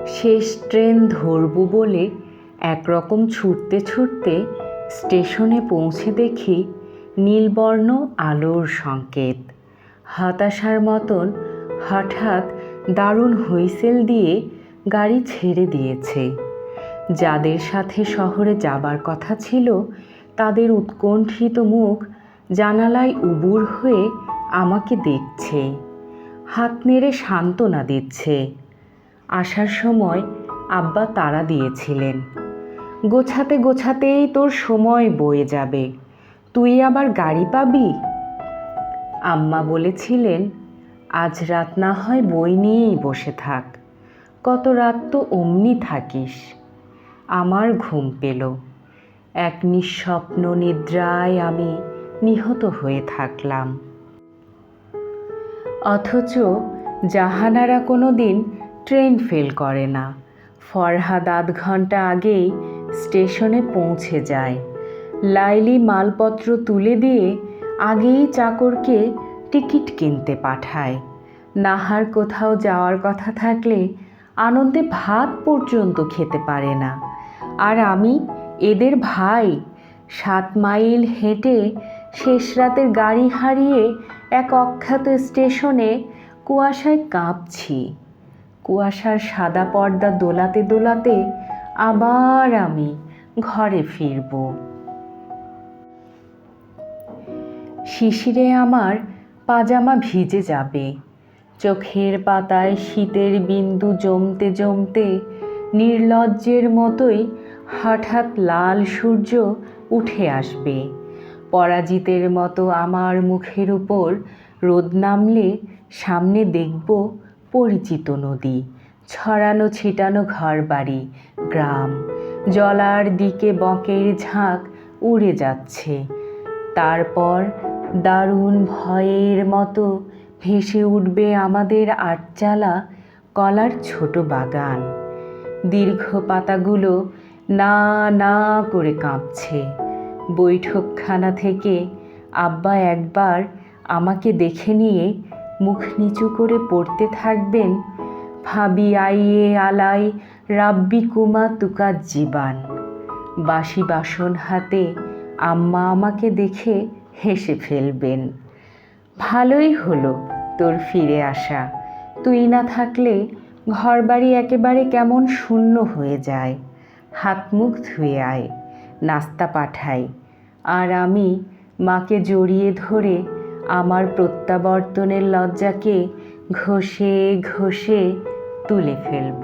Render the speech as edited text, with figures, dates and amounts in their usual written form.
শেষ ট্রেন ধরব বলে একরকম ছুটতে ছুটতে স্টেশনে পৌঁছে দেখি নীলবর্ণ আলোর সংকেত। হতাশার মতন হঠাৎ দারুণ হুইসেল দিয়ে গাড়ি ছেড়ে দিয়েছে। যাদের সাথে শহরে যাবার কথা ছিল তাদের উৎকণ্ঠিত মুখ জানালায় উবুর হয়ে আমাকে দেখছে, হাত নেড়ে সান্ত্বনা দিচ্ছে। আসার সময় আব্বা তাড়া দিয়েছিলেন, গোছাতে গোছাতেই তোর সময় বয়ে যাবে, তুই আবার গাড়ি পাবি। আম্মা বলেছিলেন, আজ রাত না হয় বই নিয়েই বসে থাক, কত রাত তো অমনি থাকিস। আমার ঘুম পেল। এক নিঃস্বপ্ন নিদ্রায় আমি নিহত হয়ে থাকলাম। অথচ জাহানারা কোনো দিন ট্রেন ফেল করে না। ফরহাদ আধ ঘন্টা আগেই স্টেশনে পৌঁছে যায়। লাইলি মালপত্র তুলে দিয়ে আগেই চাকরকে টিকিট কিনতে পাঠায়। নাহার কোথাও যাওয়ার কথা থাকলে আনন্দে ভাত পর্যন্ত খেতে পারে না। আর আমি এদের ভাই 7 মাইল হেঁটে শেষ রাতের গাড়ি হারিয়ে এক অখ্যাত স্টেশনে কুয়াশায় কাঁপছি। কুয়াশার সাদা পর্দা দোলাতে দোলাতে আবার আমি ঘরে ফিরব। শিশিরে আমার পাজামা ভিজে যাবে। চোখের পাতায় শীতের বিন্দু জমতে জমতে নির্লজ্জের মতোই হঠাৎ লাল সূর্য উঠে আসবে। পরাজিতের মতো আমার মুখের উপর রোদ নামলে সামনে দেখব পরিচিত নদী, ছড়ানো ছিটানো ঘরবাড়ি, গ্রাম, জলার দিকে বকের ঝাঁক উড়ে যাচ্ছে। তারপর দারুণ ভয়ের মতো ভেসে উঠবে আমাদের আটচালা কলার ছোট বাগান। দীর্ঘ পাতাগুলো না না করে কাঁপছে। বৈঠকখানা থেকে আব্বা একবার আমাকে দেখে নিয়ে মুখ নিচু করে পড়তে থাকবেন, ভাবি আইয়ে আলাই রাব্বি কুমা তুকা জীবান। বাসি বাসন হাতে আম্মা আমাকে দেখে হেসে ফেলবেন। ভালোই হলো তোর ফিরে আসা, তুই না থাকলে ঘরবাড়ি একেবারে কেমন শূন্য হয়ে যায়। হাত মুখ ধুয়ে আয়, নাস্তা পাঠাই। আর আমি মাকে জড়িয়ে ধরে আমার প্রত্যাবর্তনের লজ্জাকে ঘষে ঘষে তুলে ফেলব।